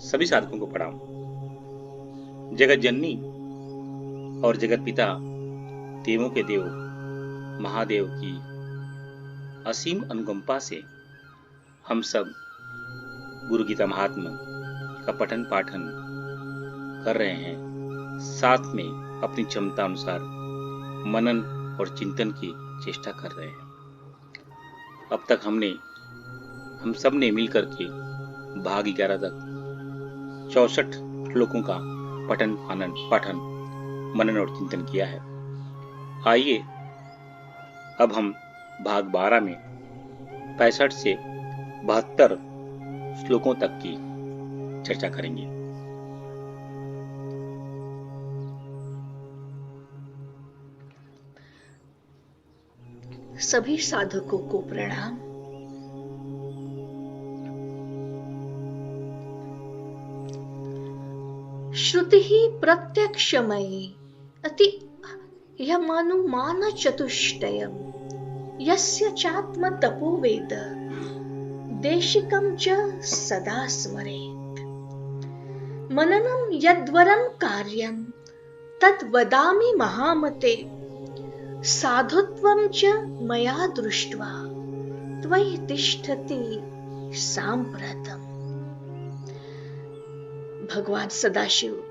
सभी साधकों को प्रणाम। जगत जननी और जगत पिता देवों के देव महादेव की असीम अनुकंपा से हम सब गुरु गीता महात्म्य का पठन पाठन कर रहे हैं। साथ में अपनी क्षमता अनुसार मनन और चिंतन की चेष्टा कर रहे हैं। अब तक हम सब ने मिलकर के भाग 11 तक 64 श्लोकों का पठन पाठन मनन और चिंतन किया है। आइए अब हम भाग 12 में 65 से 72 श्लोकों तक की चर्चा करेंगे। सभी साधकों को प्रणाम। श्रुति ही प्रत्यक्षमयी अति यमानुमान चतुष्टयम् यस्य चात्म तपो वेद देशिकं च सदा स्मरेत्। मननं यद्वरं कार्यं तत् वदामि महामते साधुत्वं च मया दृष्ट्वा त्वयि तिष्ठति साम्प्रतम्। भगवान सदाशिव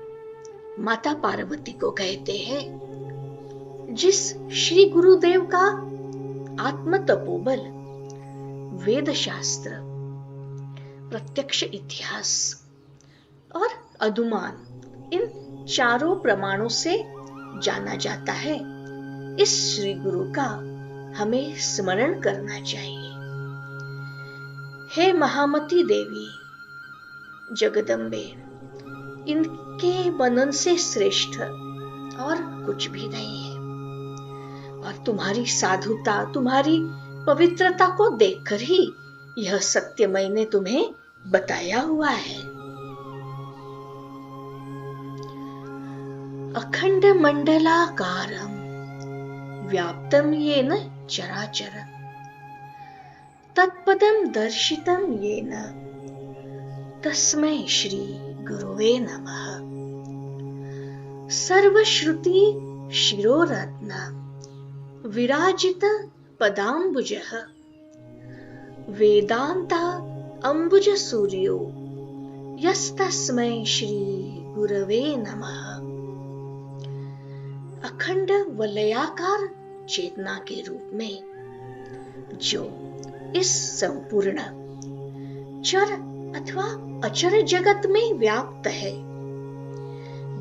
माता पार्वती को कहते हैं, जिस श्री गुरुदेव का आत्म तपोबल, वेद शास्त्र, प्रत्यक्ष इतिहास और अनुमान इन चारों प्रमाणों से जाना जाता है, इस श्री गुरु का हमें स्मरण करना चाहिए। हे महामती देवी जगदम्बे, इनके मनन से श्रेष्ठ और कुछ भी नहीं है, और तुम्हारी साधुता, तुम्हारी पवित्रता को देखकर ही यह सत्य मैंने तुम्हें बताया हुआ है। अखंड मंडलाकारं व्याप्तं येन चराचरं तत्पदं दर्शितं येन तस्मै श्री गुरुवे नमः। सर्वश्रुति शिरोरत्न विराजित पदाम्बुजः वेदांता अम्बुज सूर्यो यस्तस्मै श्री गुरवे नमः। अखंड वलयाकार चेतना के रूप में जो इस संपूर्ण चर अथवा अचर जगत में व्याप्त है,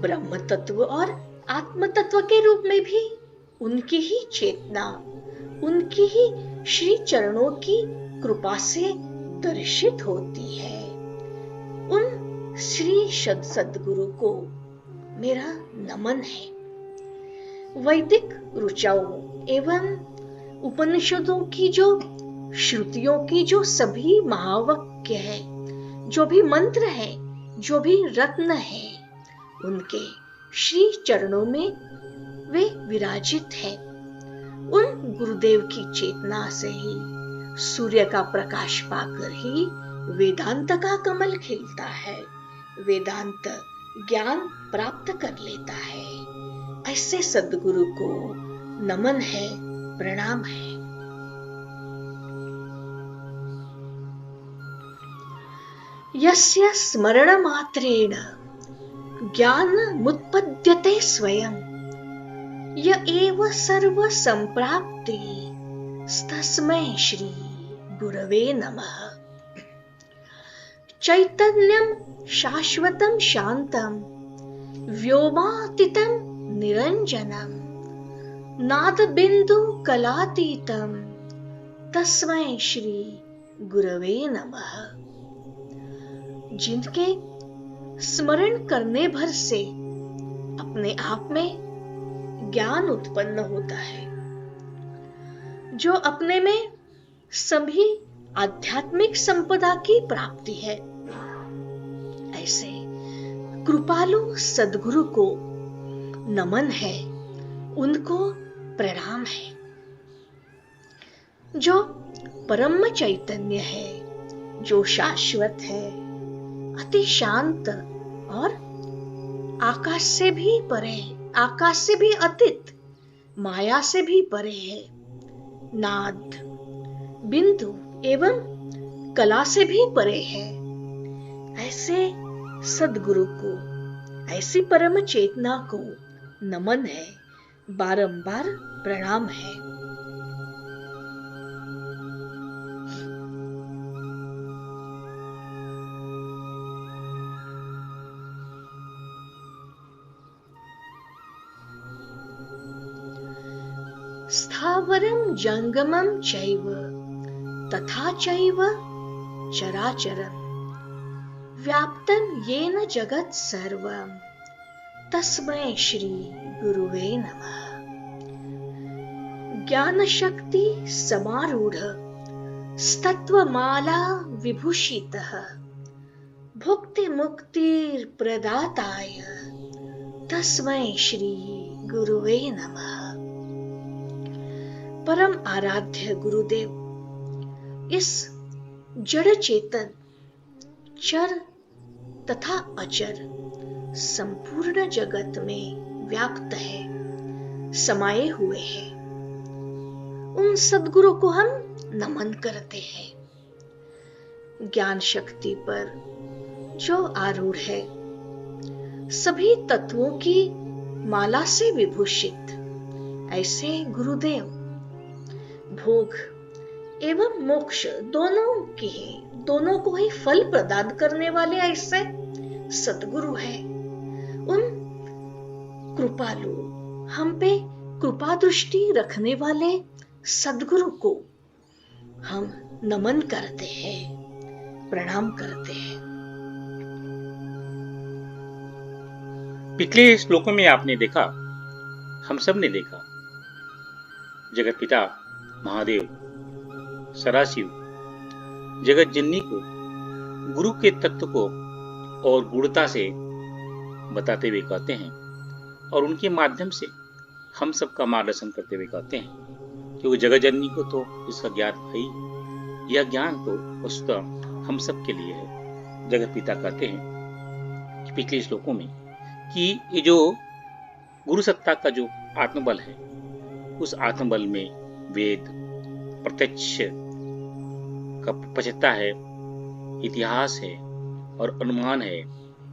ब्रह्म तत्व और आत्म तत्व के रूप में भी उनकी ही चेतना, उनकी ही श्री चरणों की कृपा से दर्शित होती है। उन श्री सद्गुरु को मेरा नमन है। वैदिक ऋचाओं एवं उपनिषदों की जो श्रुतियों की जो सभी महावाक्य है, जो भी मंत्र है, जो भी रत्न है, उनके श्री चरणों में वे विराजित है। उन गुरुदेव की चेतना से ही, सूर्य का प्रकाश पाकर ही वेदांत का कमल खिलता है, वेदांत ज्ञान प्राप्त कर लेता है। ऐसे सद्गुरु को नमन है, प्रणाम है। यस्य स्मरण मात्रेण ज्ञानमुत्पद्यते स्वयं य एव सर्व संप्राप्ति तस्मै श्री गुरवे नमः। चैतन्यं शाश्वतं शान्तं व्योमातीतं निरञ्जनं नादबिन्दु कलातीतं तस्मै श्री गुरवे नमः। जिनके स्मरण करने भर से अपने आप में ज्ञान उत्पन्न होता है, जो अपने में सभी आध्यात्मिक संपदा की प्राप्ति है, ऐसे कृपालु सद्गुरु को नमन है, उनको प्रणाम है। जो परम चैतन्य है, जो शाश्वत है, अति शांत और आकाश से भी परे, आकाश से भी अतीत, माया से भी परे है। नाद, बिंदु एवं कला से भी परे है। ऐसे सद्गुरु को, ऐसी परम चेतना को नमन है, बारंबार प्रणाम है। स्थावरं जंगमं चैव तथा चैव चराचरं व्याप्तं येन जगत् सर्वं तस्मै श्री गुरुवे नमः। ज्ञान शक्ति समारूढ़ स्तत्वमाला विभूषितः भुक्ति मुक्तिर प्रदाताय तस्मै श्री गुरुवे नमः। परम आराध्य गुरुदेव इस जड़ चेतन, चर तथा अचर संपूर्ण जगत में व्याप्त है, समाये हुए हैं। उन सद्गुरु को हम नमन करते हैं। ज्ञान शक्ति पर जो आरूढ़ है, सभी तत्वों की माला से विभूषित ऐसे गुरुदेव भोग एवं मोक्ष दोनों को ही फल प्रदान करने वाले ऐसे सद्गुरु है। उन कृपालु, हम पे कृपा दृष्टि रखने वाले सद्गुरु को हम नमन करते हैं, प्रणाम करते हैं। पिछले श्लोकों में आपने देखा, हम सब ने देखा, जगत पिता महादेव सदाशिव जगत जननी को गुरु के तत्व को और गुणता से बताते हुए कहते हैं और उनके माध्यम से हम सबका मार्गदर्शन करते हुए कहते हैं, क्योंकि जगत जननी को तो इसका ज्ञान है ही, यह ज्ञान तो वस्तुतः हम सब के लिए है। जगत पिता कहते हैं कि पिछले श्लोकों में कि ये जो गुरु सत्ता का जो आत्मबल है, उस आत्मबल में वेद, प्रत्यक्ष का पचता है, इतिहास है और अनुमान है।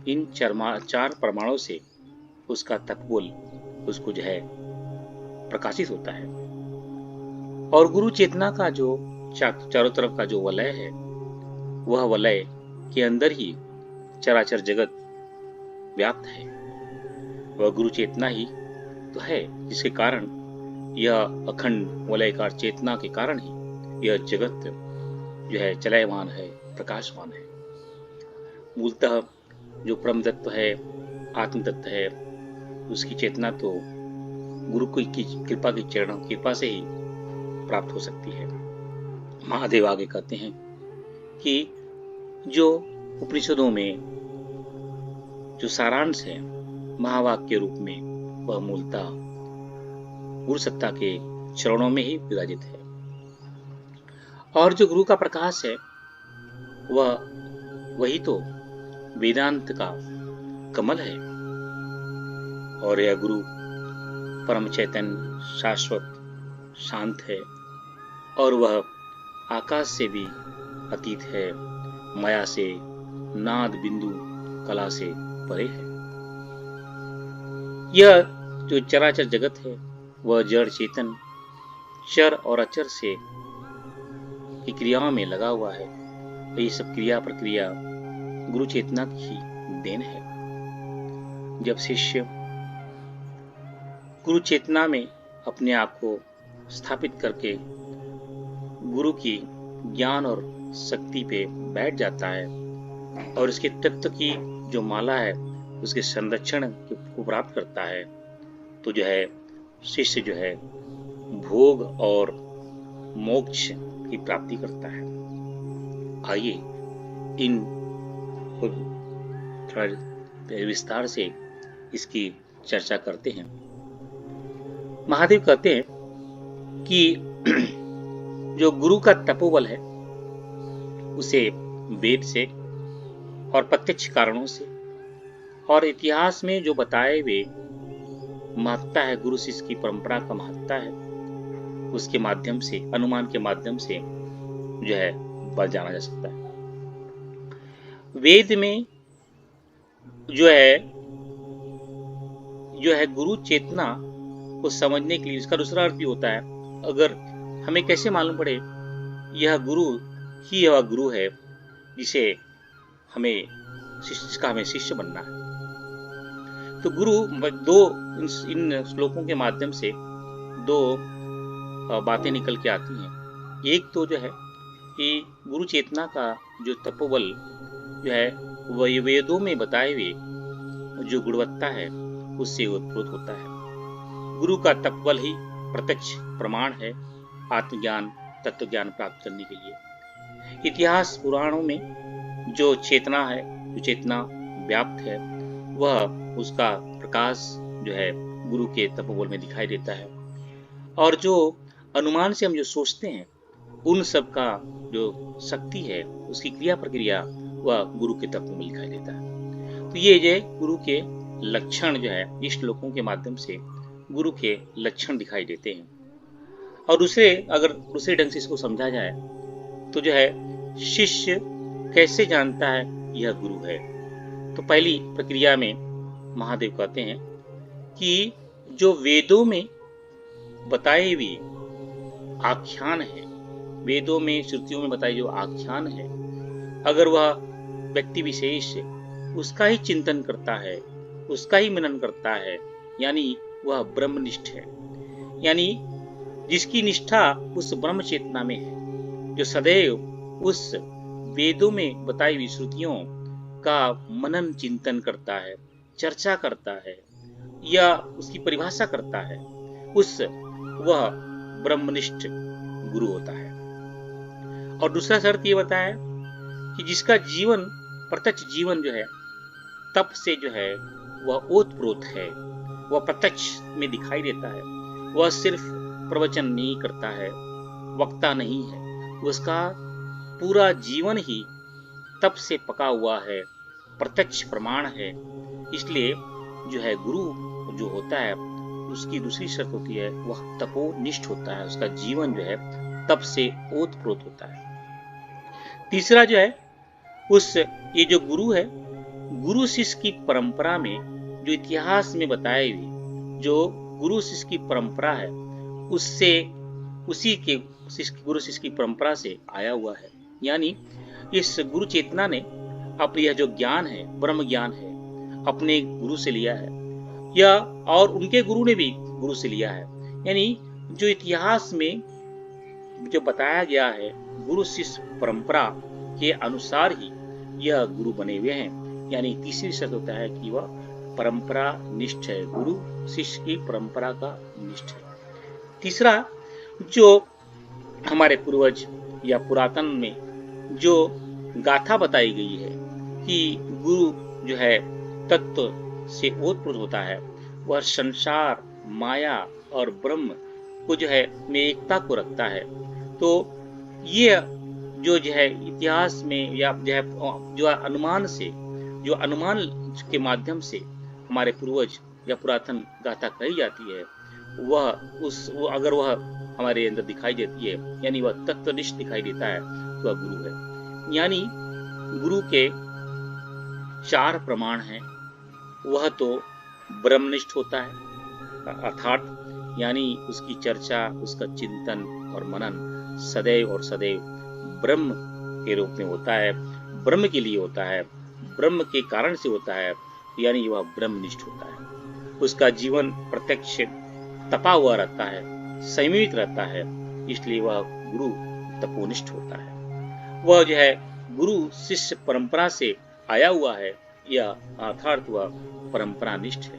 इन चार प्रमाणों से उसका तत्वबल उसको जो है प्रकाशित होता है। और गुरु चेतना का जो चारों तरफ का जो वलय है, वह वलय के अंदर ही चराचर जगत व्याप्त है। वह गुरु चेतना ही तो है, जिसके कारण यह अखंड वलयकार चेतना के कारण ही यह जगत जो है चलायमान है, प्रकाशमान है। मूलतः जो परम तत्व है, आत्म तत्व है, उसकी चेतना तो गुरु की कृपा की चरणों कृपा से ही प्राप्त हो सकती है। महादेव आगे कहते हैं कि जो उपनिषदों में जो सारांश है महावाक्य के रूप में, वह मूलतः गुरु सत्ता के चरणों में ही विराजित है। और जो गुरु का प्रकाश है, वही तो वेदांत का कमल है। और यह गुरु परम चैतन्य, शाश्वत, शांत है और वह आकाश से भी अतीत है, माया से, नाद, बिंदु, कला से परे है। यह जो चराचर जगत है, वह जड़ चेतन, चर और अचर से की क्रियाओं में लगा हुआ है। ये सब क्रिया प्रक्रिया गुरु चेतना की देन है। जब शिष्य गुरु चेतना में अपने आप को स्थापित करके गुरु की ज्ञान और शक्ति पे बैठ जाता है और उसके तत्व की जो माला है उसके संरक्षण को प्राप्त करता है, तो जो है शिष्य जो है भोग और मोक्ष की प्राप्ति करता है। आइए इन थोड़ा विस्तार से इसकी चर्चा करते हैं। महादेव कहते हैं कि जो गुरु का तपोबल है, उसे वेद से और प्रत्यक्ष कारणों से और इतिहास में जो बताए हुए महत्ता है, गुरु शिष्य की परंपरा का महत्ता है, उसके माध्यम से, अनुमान के माध्यम से जो है बल जाना जा सकता है। वेद में जो है गुरु चेतना को समझने के लिए इसका दूसरा अर्थ भी होता है। अगर हमें कैसे मालूम पड़े यह गुरु ही यह गुरु है जिसे हमें शिष्य बनना है, तो गुरु दो इन श्लोकों के माध्यम से दो बातें निकल के आती हैं। एक तो जो है कि गुरु चेतना का जो तपोबल जो है वह वेदों में बताए हुए जो गुणवत्ता है उससे उत्पन्न होता है। गुरु का तपोबल ही प्रत्यक्ष प्रमाण है आत्मज्ञान, तत्व ज्ञान प्राप्त करने के लिए। इतिहास पुराणों में जो चेतना है, जो चेतना व्याप्त है, वह उसका प्रकाश जो है गुरु के तपोबल में दिखाई देता है। और जो अनुमान से हम जो सोचते हैं उन सब का जो शक्ति है, उसकी क्रिया प्रक्रिया वह गुरु के तत्व में दिखाई देता है। तो ये जो गुरु के लक्षण जो है इस श्लोकों के माध्यम से गुरु के लक्षण दिखाई देते हैं। और अगर दूसरे ढंग से इसको समझा जाए तो जो है शिष्य कैसे जानता है यह गुरु है। तो पहली प्रक्रिया में महादेव कहते हैं कि जो वेदों में बताए हुए आख्यान है, वेदों में श्रुतियों में बताए जो आख्यान है, अगर वह व्यक्ति विशेष उसका ही चिंतन करता है, उसका ही मनन करता है, यानी वह ब्रह्मनिष्ठ है, यानी जिसकी निष्ठा उस ब्रह्म चेतना में है, जो सदैव उस वेदों में बताई हुई श्रुतियों का मनन चिंतन करता है, चर्चा करता है या उसकी परिभाषा करता है, वह ब्रह्मनिष्ठ गुरु होता है। और दूसरा शर्त ये बताया कि जिसका जीवन, प्रत्यक्ष जीवन जो है तप से जो है वह ओतप्रोत है, वह प्रत्यक्ष में दिखाई देता है, वह सिर्फ प्रवचन नहीं करता है, वक्ता नहीं है, उसका पूरा जीवन ही तप से पका हुआ है, प्रत्यक्ष प्रमाण है। इसलिए जो है गुरु जो होता है उसकी दूसरी शर्त होती है वह तपोनिष्ठ होता है, उसका जीवन जो है तप से ओतप्रोत होता है। तीसरा जो है ये जो गुरु है, गुरु शिष्य की परंपरा में जो इतिहास में बताए हुए जो गुरु शिष्य की परंपरा है उससे उसी के गुरु शिष्य की परंपरा से आया हुआ है। यानी इस गुरु चेतना ने अपने यह जो ज्ञान है, ब्रह्म ज्ञान है, अपने गुरु से लिया है या और उनके गुरु ने भी गुरु से लिया है। यानी जो इतिहास में जो बताया गया है गुरु शिष्य परंपरा के अनुसार ही यह गुरु बने हुए हैं। यानी तीसरी शर्त होता है कि वह परंपरा निष्ठ है, गुरु शिष्य की परंपरा का निष्ठ है। तीसरा, जो हमारे पूर्वज या पुरातन में जो गाथा बताई गई है कि गुरु जो है तत्व से ओतप्रोत होता है, वह संसार, माया और ब्रह्म को जो है में एकता को रखता है। तो ये जो है इतिहास में या जो अनुमान से, जो अनुमान के माध्यम से हमारे पूर्वज या पुरातन गाथा कही जाती है, वो अगर वह हमारे अंदर दिखाई देती है, यानी वह तत्वनिष्ठ दिखाई देता है, तो वह गुरु है। यानी गुरु के 4 प्रमाण हैं। वह तो ब्रह्मनिष्ठ होता है, अर्थात यानी उसकी चर्चा, उसका चिंतन और मनन सदैव और सदैव ब्रह्म के रूप में होता है, ब्रह्म के लिए होता है, ब्रह्म के कारण से होता है, यानी वह ब्रह्मनिष्ठ होता है। उसका जीवन प्रत्यक्ष तपा हुआ रहता है, संयमित रहता है, इसलिए वह गुरु तपोनिष्ठ होता है। वह जो है गुरु शिष्य परंपरा से आया हुआ है, या अर्थात वह परंपरानिष्ठ है,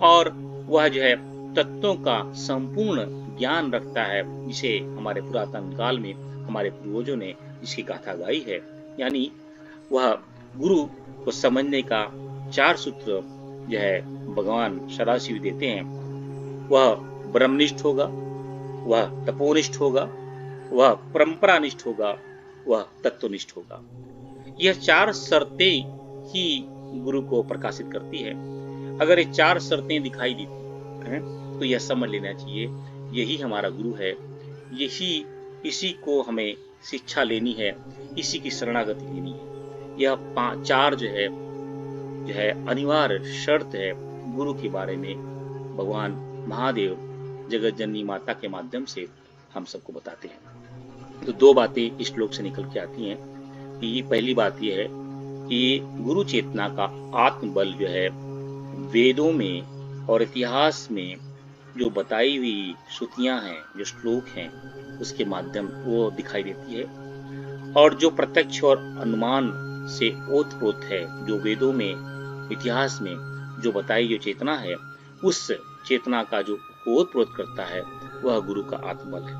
और वह जो है तत्वों का संपूर्ण ज्ञान रखता है, जिसे हमारे पुरातन काल में हमारे पूर्वजों ने जिसकी गाथा गाई है। यानी वह गुरु को समझने का 4 सूत्र जो है भगवान सदाशिव देते हैं। वह ब्रह्मनिष्ठ होगा, वह तपोनिष्ठ होगा, वह परंपरानिष्ठ होगा, वह तत्वनिष्ठ होगा। यह 4 शर्तें ही गुरु को प्रकाशित करती है। अगर ये 4 शर्तें दिखाई देती हैं तो यह समझ लेना चाहिए यही हमारा गुरु है, इसी को हमें शिक्षा लेनी है, इसी की शरणागति लेनी है। यह 4 जो है अनिवार्य शर्त है गुरु के बारे में भगवान महादेव जगत जननी माता के माध्यम से हम सबको बताते हैं। तो 2 बातें इस श्लोक से निकल के आती हैं कि पहली बात यह है कि गुरु चेतना का आत्मबल जो है वेदों में और इतिहास में जो बताई हुई श्रुतियां हैं, जो श्लोक हैं, उसके माध्यम वो दिखाई देती है। और जो प्रत्यक्ष और अनुमान से ओतप्रोत है, जो वेदों में इतिहास में जो बताई जो चेतना है, उस चेतना का जो ओतप्रोत करता है वह गुरु का आत्मबल है।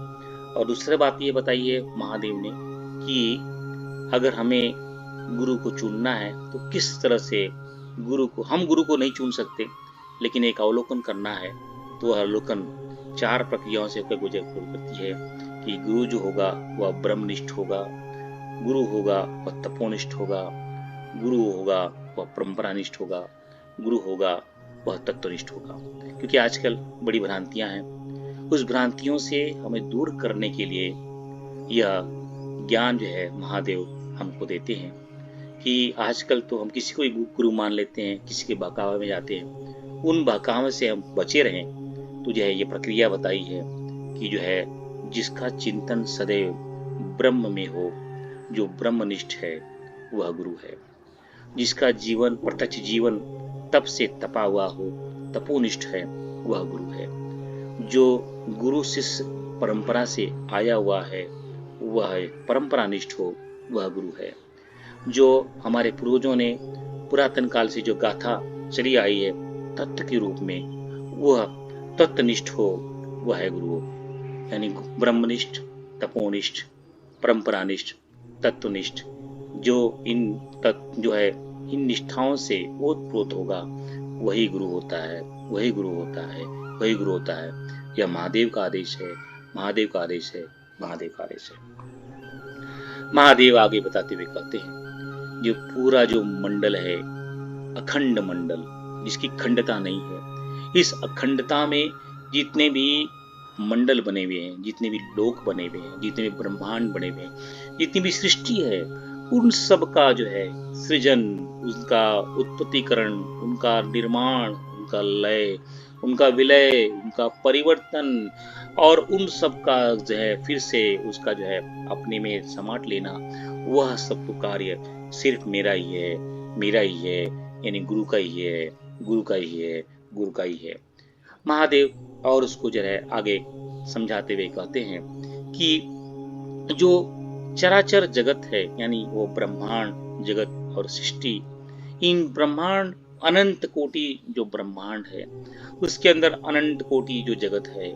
और दूसरी बात ये बताई है महादेव ने कि अगर हमें गुरु को चुनना है तो किस तरह से हम गुरु को नहीं चुन सकते, लेकिन एक अवलोकन करना है तो वह अवलोकन 4 प्रक्रियाओं से होकर गुजर करती है कि गुरु जो होगा वह ब्रह्मनिष्ठ होगा, गुरु होगा वह तपोनिष्ठ होगा, गुरु होगा वह परंपरानिष्ठ होगा, गुरु होगा वह तत्वनिष्ठ होगा। क्योंकि आजकल बड़ी भ्रांतियां हैं, उस भ्रांतियों से हमें दूर करने के लिए यह ज्ञान जो है महादेव हमको देते हैं कि आजकल तो हम किसी को ही गुरु मान लेते हैं, किसी के बहकावे में जाते हैं। उन बहकावे से हम बचे रहें तो जो है ये प्रक्रिया बताई है कि जो है जिसका चिंतन सदैव ब्रह्म में हो, जो ब्रह्मनिष्ठ है वह गुरु है। जिसका जीवन प्रत्यक्ष जीवन तप से तपा हुआ हो, तपोनिष्ठ है, वह गुरु है। जो गुरु शिष्य परंपरा से आया हुआ है वह परंपरानिष्ठ हो, वह गुरु है। जो हमारे पूर्वजों ने पुरातन काल से जो गाथा चली आई है तत्व के रूप में, वह तत्वनिष्ठ हो, वह है गुरु। यानी ब्रह्मनिष्ठ, तपोनिष्ठ, परंपरानिष्ठ, तत्वनिष्ठ, जो इन निष्ठाओं से ओतप्रोत होगा वही गुरु होता है, वही गुरु होता है, वही गुरु होता है। यह महादेव का आदेश है, महादेव का आदेश है, महादेव का आदेश है। महादेव आगे बताते हुए कहते हैं जो पूरा जो मंडल है, अखंड मंडल जिसकी खंडता नहीं है, इस अखंडता में जितने भी मंडल बने हुए हैं, जितने भी लोक बने हुए हैं, जितने भी ब्रह्मांड बने हुए हैं, जितनी भी सृष्टि है, उन सब का जो है सृजन, उनका उत्पत्तिकरण, उनका निर्माण, उनका लय, उनका विलय, उनका परिवर्तन और उन सब का जो है फिर से उसका जो है अपने में समाट लेना, वह सब तो कार्य सिर्फ मेरा ही है, मेरा ही है, यानी गुरु का ही है, गुरु का ही है, गुरु का ही है। महादेव और उसको जो है आगे समझाते हुए कहते हैं कि जो चराचर जगत है, यानी वो ब्रह्मांड जगत और सृष्टि, इन ब्रह्मांड अनंत कोटि जो ब्रह्मांड है, उसके अंदर अनंत कोटि जो जगत है,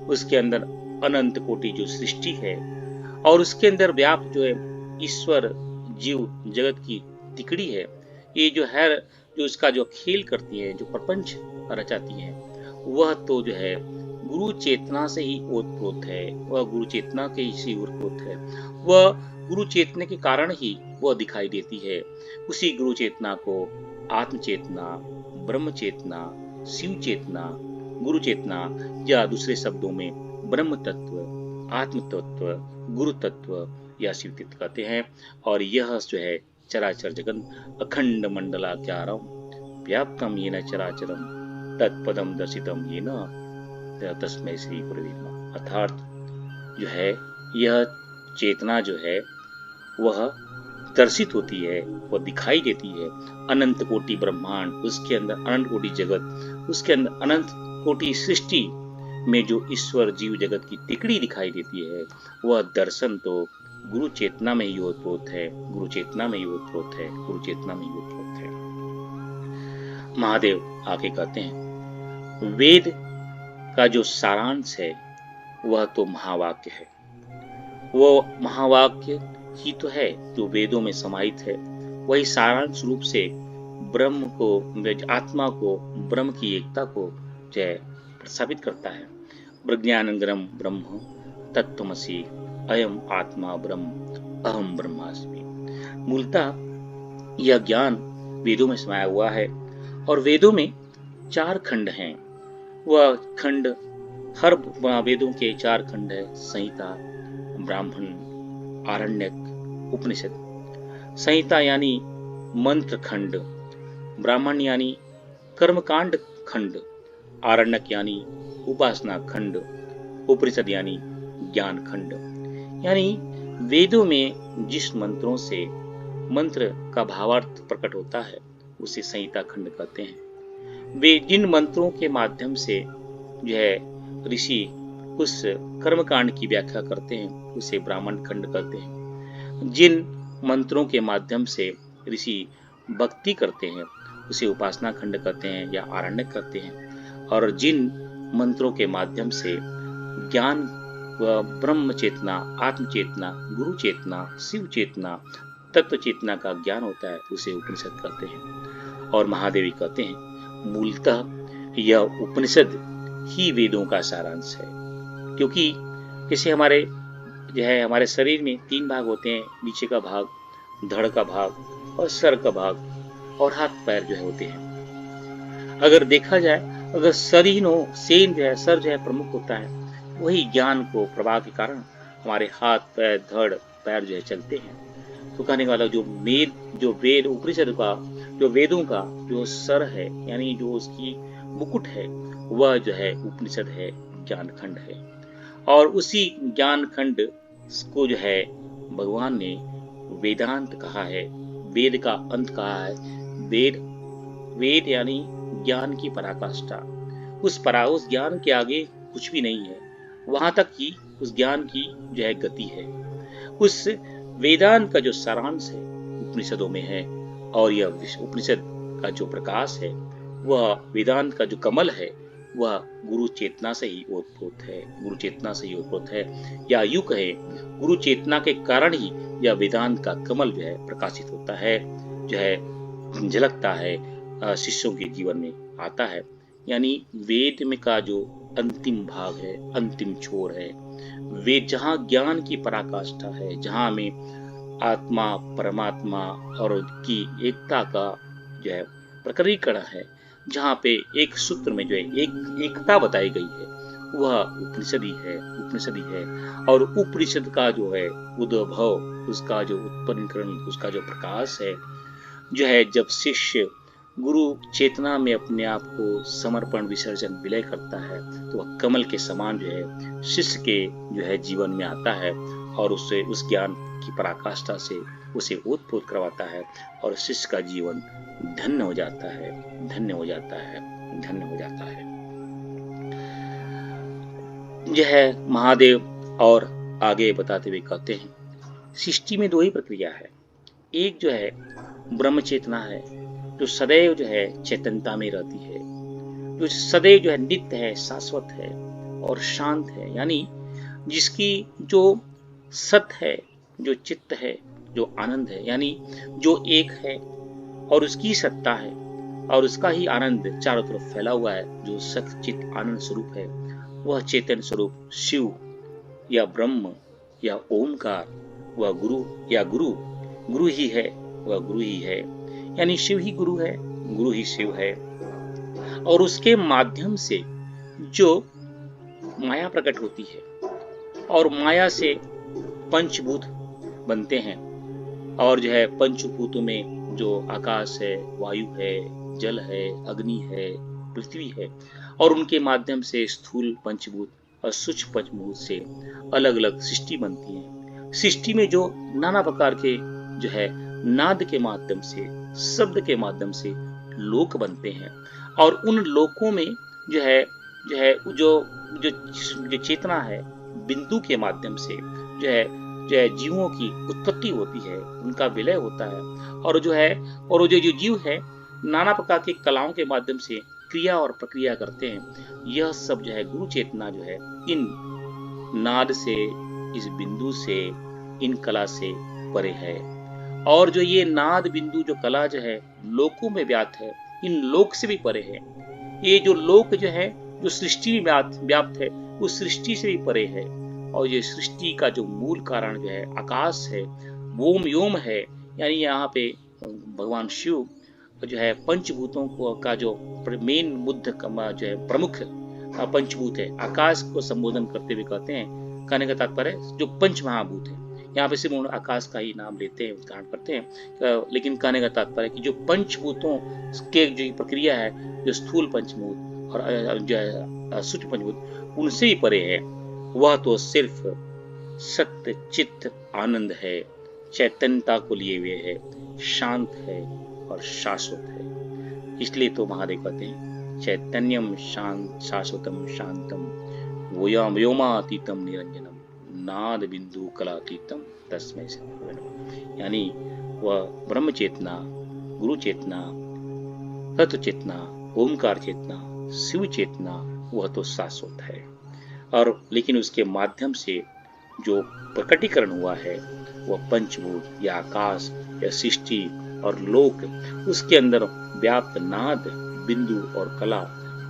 उसके अंदर अनंत कोटि जो सृष्टि है, और उसके अंदर व्याप्त जो है ईश्वर जीव जगत की तिकड़ी है, ये जो है जो इसका जो खेल करती है, जो प्रपंच रचाती है, वह तो जो है गुरु चेतना से ही ओतप्रोत है, वह गुरु चेतना के ही ओतप्रोत है, वह गुरु चेतने के कारण ही वह दिखाई देती है। उसी गुरु चेतना को आत्म चेतना, ब्रह्म चेतना, शिव चेतना, गुरु चेतना या दूसरे शब्दों में ब्रह्म तत्व, आत्म तत्व, गुरु तत्व या शिव तत्व कहते हैं। और यह जो है चराचर जगत अखंड मंडलाकारं व्याप्तम येन चराचरम तत्पदम दर्शितम येन तस्मै श्री गुरवे नमः। अर्थात जो है यह चेतना जो है वह दर्शित होती है, वह दिखाई देती है। अनंत कोटि ब्रह्मांड, उसके अंदर अनंत कोटि जगत, उसके अंदर अनंत कोटि सृष्टि में जो ईश्वर जीव जगत की तिकड़ी दिखाई देती है, वह दर्शन तो गुरु चेतना में ही ओतप्रोत है, गुरु चेतना में ही ओतप्रोत है, गुरु चेतना में ही ओतप्रोत है। महादेव आगे कहते हैं वेद का जो सारांश है वह तो महावाक्य है, वो महावाक्य ही तो है जो वेदों में समाहित है। वही सारांश रूप से ब्रह्म को, आत्मा को, ब्रह्म की एकता को जो है प्रस्थापित करता है। प्रज्ञानंगरम ब्रह्म तत्त्वमसि अयम आत्मा ब्रह्म अहम ब्रह्मास्मि। मूलतः यह ज्ञान वेदों में समाया हुआ है और वेदों में 4 खंड हैं। वह खंड, हर वेदों के 4 खंड है: संहिता, ब्राह्मण, आरण्यक, उपनिषद। संहिता यानी मंत्र खंड, ब्राह्मण यानी कर्मकांड खंड, आरण्यक यानी उपासना खंड, उपनिषद यानी ज्ञान खंड। यानी वेदों में जिस मंत्रों से मंत्र का भावार्थ प्रकट होता है उसे संहिता खंड कहते हैं। वे जिन मंत्रों के माध्यम से जो है ऋषि उस कर्मकांड की व्याख्या करते हैं उसे ब्राह्मण खंड कहते हैं। जिन मंत्रों के माध्यम से ऋषि भक्ति करते हैं उसे उपासना खंड कहते हैं या आरण्यक कहते हैं। और जिन मंत्रों के माध्यम से ज्ञान व ब्रह्म चेतना, आत्म चेतना, गुरु चेतना, शिव चेतना, तत्व चेतना का ज्ञान होता है उसे उपनिषद कहते हैं और महादेवी कहते हैं। मूलतः यह उपनिषद ही वेदों का सारांश है, क्योंकि जैसे हमारे शरीर में 3 भाग होते हैं: नीचे का भाग, धड़ का भाग और सर का भाग, और हाथ पैर होते हैं। अगर देखा जाए, अगर सर प्रमुख होता है, वही ज्ञान को प्रवाह के कारण हमारे हाथ पैर, धड़ पैर चलते हैं। तो कहने वाला जो वेद उपनिषद का, जो वेदों का जो सर है, यानी जो उसकी मुकुट है, वह उपनिषद है, ज्ञान खंड है। और उसी ज्ञान खंड को भगवान ने वेदांत कहा है, वेद का अंत कहा है। वेद यानी ज्ञान की पराकाष्ठा। उस ज्ञान के आगे कुछ भी नहीं है, वहां तक की उस ज्ञान की गति है। उस वेदांत का जो सारांश है उपनिषदों में है, और यह उपनिषद का जो प्रकाश है, वह वेदांत का जो कमल है, वह गुरु चेतना से ही ओतप्रोत है, गुरु चेतना से ही ओतप्रोत है। या यूं कहे, गुरु चेतना के कारण ही यह वेदांत का कमल प्रकाशित होता है, झलकता है, शिष्यों के जीवन में आता है। यानी वेद में का जो अंतिम भाग है, अंतिम छोर है, वेद जहाँ ज्ञान की पराकाष्ठा है, जहाँ में आत्मा, परमात्मा और की एकता का प्रकटीकरण है, जहाँ पे एक सूत्र में एकता बताई गई है, वह उपनिषद है। और उपनिषद का उद्भव, उसका उत्पन्नकरण, उसका प्रकाश है, जब शिष्य गुरु चेतना में अपने आप को समर्पण, विसर्जन, विलय करता है, तो वह कमल के समान शिष्य के जीवन में आता है और उसे उस ज्ञान की पराकाष्ठा से उसे ओतप्रोत करवाता है और शिष्य का जीवन धन्य हो जाता है, धन्य हो जाता है, धन्य हो जाता है। यह महादेव और आगे बताते हुए कहते हैं, सृष्टि में 2 ही प्रक्रिया है। एक ब्रह्म चेतना है, जो सदैव चेतनता में रहती है, जो सदैव नित्य है, शाश्वत है और शांत है। यानी जिसकी जो सत है, जो चित्त है, जो आनंद है, यानी जो एक है और उसकी सत्ता है और उसका ही आनंद चारों तरफ फैला हुआ है, जो सत चित्त आनंद स्वरूप है, वह चेतन स्वरूप शिव या ब्रह्म या ओमकार, वह गुरु ही है, वह गुरु ही है। यानी शिव ही गुरु है, गुरु ही शिव है। और उसके माध्यम से जो माया प्रकट होती है और माया से पंचभूत बनते हैं, और पंचभूतों में जो आकाश है, वायु है, जल है, अग्नि है, पृथ्वी है, और उनके माध्यम से स्थूल पंचभूत और सूक्ष्म पंचभूत से अलग अलग सृष्टि बनती है। सृष्टि में जो नाना प्रकार के नाद के माध्यम से, शब्द के माध्यम से लोक बनते हैं, और उन लोकों में जो चेतना है, बिंदु के माध्यम से जीवों की उत्पत्ति होती है, उनका विलय होता है, और जो जीव है नाना प्रकार की कलाओं के माध्यम से क्रिया और प्रक्रिया करते हैं। यह सब गुरु चेतना इन नाद से, इस बिंदु से, इन कला से परे है। और जो ये नाद, बिंदु, जो कला लोकों में व्याप्त है, इन लोक से भी परे है। ये जो लोक जो सृष्टि में व्याप्त है, उस सृष्टि से भी परे है। और ये सृष्टि का जो मूल कारण आकाश है, व्योम है, यानी यहाँ पे भगवान शिव जो है पंचभूतों को का जो मेन बुद्ध का जो है प्रमुख पंचभूत है, आकाश को संबोधन करते हुए कहते हैं, कहने का तात्पर्य जो पंच महाभूत है। यहाँ पे सिर्फ उन्होंने आकाश का ही नाम लेते हैं, उच्चारण करते हैं, लेकिन कहने का तात्पर्य कि जो पंचभूतों के जो प्रक्रिया है, जो स्थूल पंचभूत और जो है सूक्ष्म पंचभूत, उनसे ही परे है, वह तो सिर्फ सत्य चित्त आनंद है, चैतन्यता को लिए हुए है, शांत है और शाश्वत है। इसलिए तो महादेव कहते हैं चैतन्यम शांत शाश्वतम शांतम व्योमातीतम निरंजनम नाद बिंदु कलातीतम तस्मै श्री नमः। यानी वह ब्रह्म चेतना, गुरु चेतना, तत्व चेतना, ओमकार चेतना, शिव चेतना, वह तो शाश्वत है। और लेकिन उसके माध्यम से जो प्रकटीकरण हुआ है वह पंचभूत या आकाश या सृष्टि और लोक, उसके अंदर व्याप्त नाद बिंदु और कला,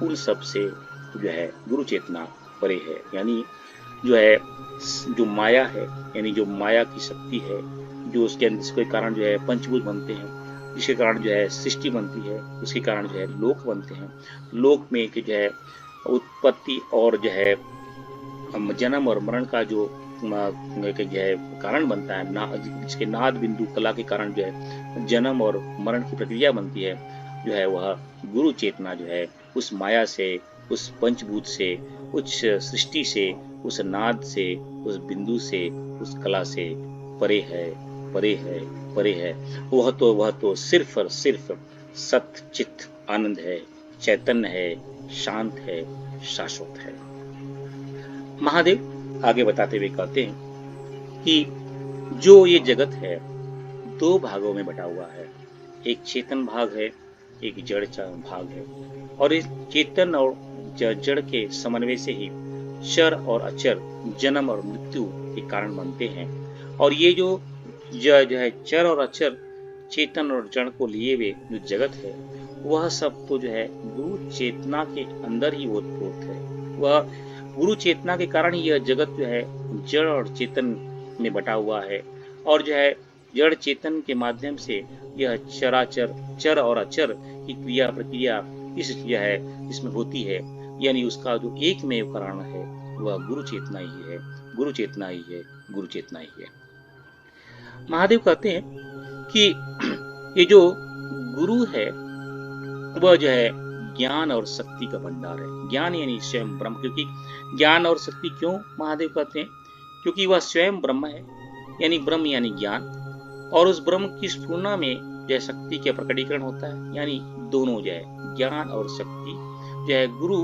उन सब से जो है गुरु चेतना परे है। यानी जो है जो माया है, यानी जो माया की शक्ति है, जो उसके अंदर जिसके कारण जो है पंचभूत बनते हैं, जिसके कारण जो है सृष्टि बनती है, उसके कारण जो है लोक बनते हैं। लोक में कि जो है उत्पत्ति और जो है जन्म और मरण का जो है कारण बनता है, जिसके नाद बिंदु कला के कारण जो है जन्म और मरण की प्रक्रिया बनती है, जो है वह गुरु चेतना जो है उस माया से, उस पंचभूत से, उस सृष्टि से, उस नाद से, उस बिंदु से, उस कला से परे है, परे है, परे है। वह तो सिर्फ और सिर्फ सत्य चित्त आनंद है, चैतन्य है, शांत है, शाश्वत है। महादेव आगे बताते हुए कहते हैं कि जो ये जगत है दो भागों में बटा हुआ है, एक चेतन भाग है, एक जड़ भाग है, और इस चेतन और जड़ के समन्वय से ही चर और अचर जन्म और मृत्यु के कारण बनते हैं। और ये जो है चर और अचर, चेतन और जड़ को लिए हुए जो जगत है, वह सब तो जो है गुरु चेतना के अंदर ही ओतप्रोत है। वह गुरु चेतना के कारण यह जगत जो है जड़ और चेतन में बटा हुआ है, और जो है जड़ चेतन के माध्यम से यह चराचर, चर और अचर की क्रिया प्रक्रिया इस जो है इसमें होती है। यानी उसका जो एकमेव कारण है वह गुरु चेतना ही है, गुरु चेतना ही है, गुरु चेतना ही है। महादेव कहते हैं कि ये जो गुरु है वह जो है ज्ञान और शक्ति का भंडार है। ज्ञान यानी स्वयं ब्रह्म, क्योंकि ज्ञान और शक्ति क्यों महादेव कहते हैं? क्योंकि वह स्वयं ब्रह्म है, यानी ब्रह्म यानी ज्ञान, और उस ब्रह्म की स्फुरना में जो है शक्ति का प्रकटीकरण होता है। यानी दोनों जो है ज्ञान और शक्ति, जो है गुरु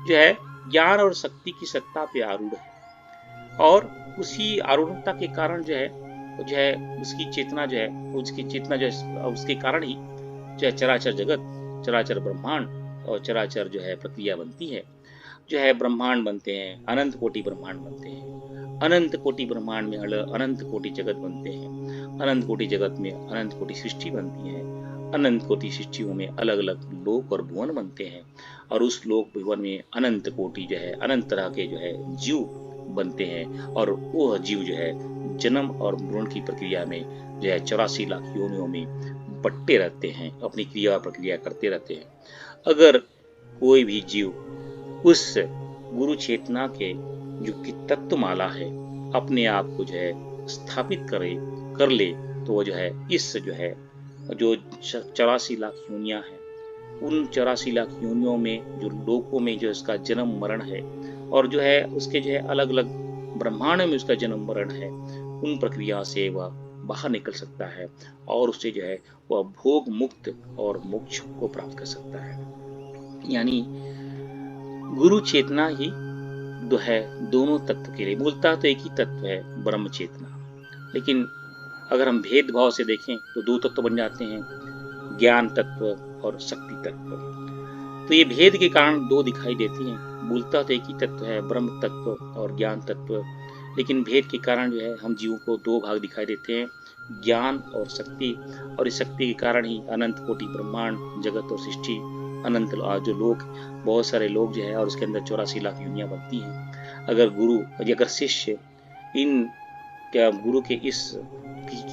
जो है ज्ञान और शक्ति की सत्ता पे आरूढ़ है, और उसी आरूढ़ता के कारण जो है उसकी चेतना जो है, उसकी चेतना जो है उसके कारण ही जो है चराचर जगत, चराचर ब्रह्मांड और चराचर जो है प्रक्रिया बनती है। जो है ब्रह्मांड बनते हैं, अनंत कोटि ब्रह्मांड बनते हैं, अनंत कोटि ब्रह्मांड में अनंत कोटि जगत बनते हैं, अनंत कोटि जगत में अनंत कोटि सृष्टि बनती है, अनंत कोटि सृष्टियों में अलग अलग लोक और भुवन बनते हैं, और उस लोक भुवन में अनंत कोटि जो है अनंत तरह के जो है जीव बनते हैं, और वह जीव जो है जन्म और मरण की प्रक्रिया में जो है 84 लाख योनियों में बट्टे रहते हैं, अपनी क्रिया प्रक्रिया करते रहते हैं। अगर कोई भी जीव उस गुरु चेतना के जो कि तत्वमाला है अपने आप को जो है स्थापित कर ले, तो वो जो है इस जो है जो 84 लाख योनियां हैं, उन 84 लाख योनियों में जो लोकों में जो इसका जन्म मरण है, और जो है उसके जो है अलग अलग ब्रह्मांड में उसका जन्म मरण है, उन प्रक्रिया से वह बाहर निकल सकता है, और उससे जो है वह भोग मुक्त और मोक्ष को प्राप्त कर सकता है। यानी गुरु चेतना ही जो है दोनों तत्व के लिए, मूलतः तो एक ही तत्व है ब्रह्म चेतना, लेकिन अगर हम भेदभाव से देखें तो दो तत्व बन जाते हैं, ज्ञान तत्व और शक्ति तत्व। तो ये भेद के कारण दो दिखाई देती हैं, मूलतः तो एक ही तत्व है ब्रह्म तत्व और ज्ञान तत्व, लेकिन भेद के कारण जो है हम जीवों को दो भाग दिखाई देते हैं, ज्ञान और शक्ति, और इस शक्ति के कारण ही अनंत कोटि ब्रह्मांड जगत और सृष्टि, अनंत जो लोक, बहुत सारे लोग जो है, और उसके अंदर 84 लाख योनियां बनती हैं। अगर शिष्य इन क्या गुरु के इस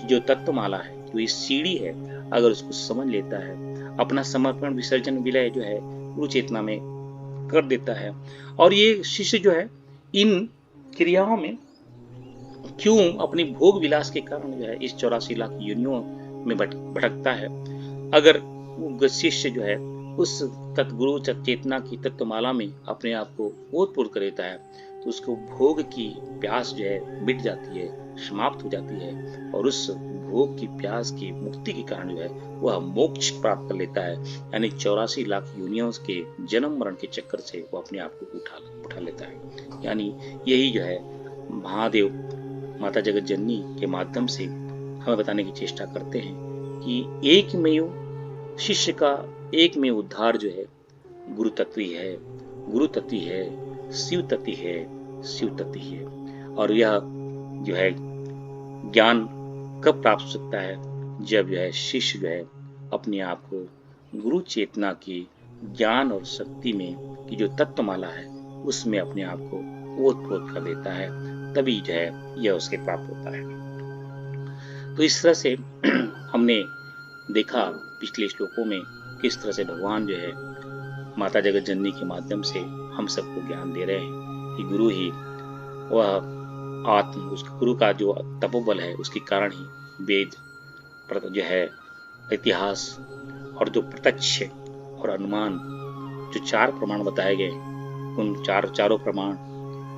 जो तत्वमाला है, जो इस सीढ़ी है, अगर उसको समझ लेता है, अपना समर्पण विसर्जन विलय जो है गुरु चेतना में कर देता है, और ये शिष्य जो है इन क्रियाओं में क्यों अपनी भोग विलास के कारण जो है इस 84 लाख योनियों में भटकता है, अगर वो शिष्य जो है उस तत्गुरु चेतना की तत्वमाला में अपने आप को ओतप्रोत कर लेता है, तो उसको भोग की प्यास जो है मिट जाती है, समाप्त हो जाती है, और उस भोग की प्यास की मुक्ति के कारण जो है वह मोक्ष प्राप्त कर लेता है। यानी 84 लाख योनियों के जन्म मरण के चक्कर से वो अपने आप को उठा लेता है। यानी यही जो है महादेव माता जगत जननी के माध्यम से हमें बताने की चेष्टा करते हैं कि एक में शिष्य का एक में उद्धार जो है गुरु तत्व ही है, गुरु तत्व ही है, शिव तत्व है, शिव तत्व ही है। और यह जो है ज्ञान कब प्राप्त हो सकता है, जब जो है शिष्य जो है अपने आप को गुरु चेतना की ज्ञान और शक्ति में की जो तत्वमाला है उसमें अपने आप को ओतप्रोत कर देता है, तभी जो है यह उसके प्राप्त होता है। तो इस तरह से हमने देखा पिछले श्लोकों में किस तरह से भगवान जो है माता जगत जननी के माध्यम से हम सबको ज्ञान दे रहे हैं कि गुरु ही वह आत्म, उस गुरु का जो तपोबल है उसके कारण ही वेद जो है इतिहास और जो प्रत्यक्ष और अनुमान जो 4 प्रमाण बताए गए, उन चारों प्रमाण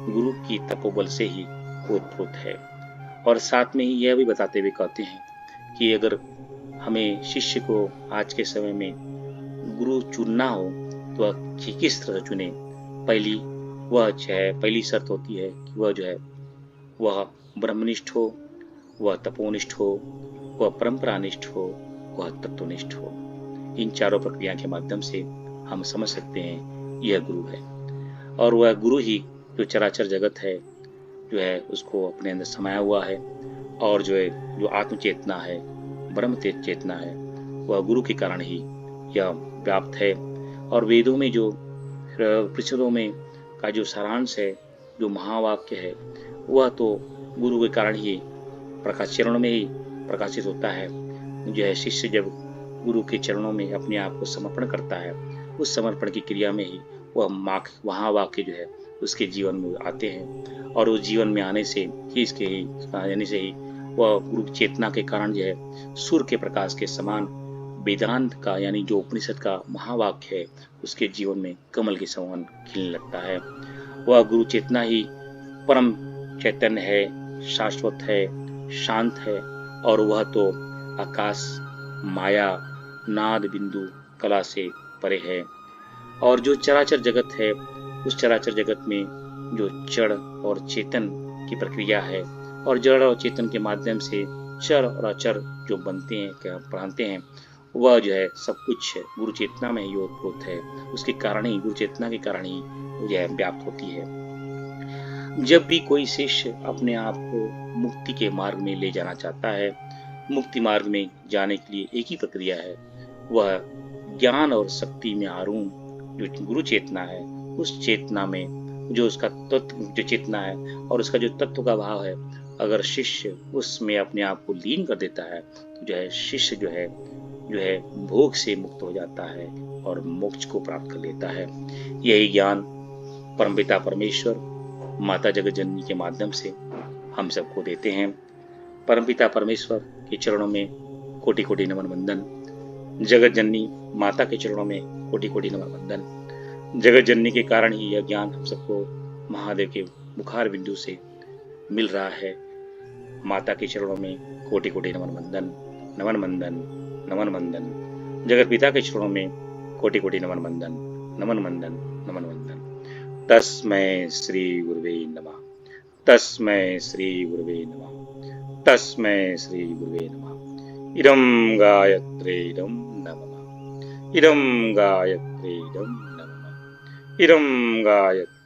गुरु की तपोबल से ही ओतप्रोत है। और साथ में ही यह भी बताते हुए कहते हैं कि अगर हमें शिष्य को आज के समय में गुरु चुनना हो तो वह किस तरह चुने। पहली शर्त होती है कि वह जो है वह ब्रह्मनिष्ठ हो, वह तपोनिष्ठ हो, वह परंपरानिष्ठ हो, वह तत्वनिष्ठ हो। इन चारों प्रक्रिया के माध्यम से हम समझ सकते हैं यह गुरु है, और वह गुरु ही जो चराचर जगत है जो है उसको अपने अंदर समाया हुआ है, और जो आत्म चेतना है, ब्रह्म चेतना है, वह गुरु के कारण ही यह व्याप्त है। और वेदों में जो उपनिषदों में का जो सारांश है, जो महावाक्य है, वह तो गुरु के कारण ही प्रकाश चरणों में ही प्रकाशित होता है। जो है शिष्य जब गुरु के चरणों में अपने आप को समर्पण करता है, उस समर्पण की क्रिया में ही वह महावाक्य जो है उसके जीवन में आते हैं, और उस जीवन में आने से ही वह गुरु चेतना के कारण जो है सूर्य के प्रकाश के समान वेदांत का यानी जो उपनिषद का महावाक्य है उसके जीवन में कमल के समान खिलने लगता है। वह गुरु चेतना ही परम चैतन्य है, शाश्वत है, शांत है, और वह तो आकाश, माया, नाद बिंदु कला से परे है। और जो चराचर जगत है उस चराचर जगत में जो जड़ और चेतन की प्रक्रिया है, और जड़ और चेतन के माध्यम से चर और अचर जो बनते हैं पढ़ाते हैं, वह जो है सब कुछ गुरु चेतना में ही ओतप्रोत है। उसके कारण ही, गुरु चेतना के कारण ही जो है व्याप्त होती है। जब भी कोई शिष्य अपने आप को मुक्ति के मार्ग में ले जाना चाहता है, मुक्ति मार्ग में जाने के लिए एक ही प्रक्रिया है, वह ज्ञान और शक्ति में आरूढ़ जो गुरु चेतना है उस चेतना में जो उसका तत्व जो चेतना है और उसका जो तत्व का भाव है, अगर शिष्य उसमें अपने आप को लीन कर देता है तो जो है शिष्य जो है भोग से मुक्त हो जाता है और मोक्ष को प्राप्त कर लेता है। यही ज्ञान परमपिता परमेश्वर माता जगत जननी के माध्यम से हम सबको देते हैं। परमपिता परमेश्वर के चरणों में कोटि कोटि नमन वंदन। जगत जननी माता के चरणों में कोटि कोटि नमन वंदन। जगत जननी के कारण ही यह ज्ञान हम सबको महादेव के मुखार बिंदु से मिल रहा है। माता के चरणों में कोटि कोटि नमन वंदन, नमन वंदन, नमन वंदन। जगत पिता के चरणों में कोटि कोटि नमन वंदन, नमन वंदन, नमन वंदन। तस्मै श्री गुरुवे नमः। तस्मै श्री गुरुवे नमः। तस्मै श्री गुरुवे नमः। इदं गायत्रीदं नमः। इदं गायत्रीदं नमः। इदं गायत्री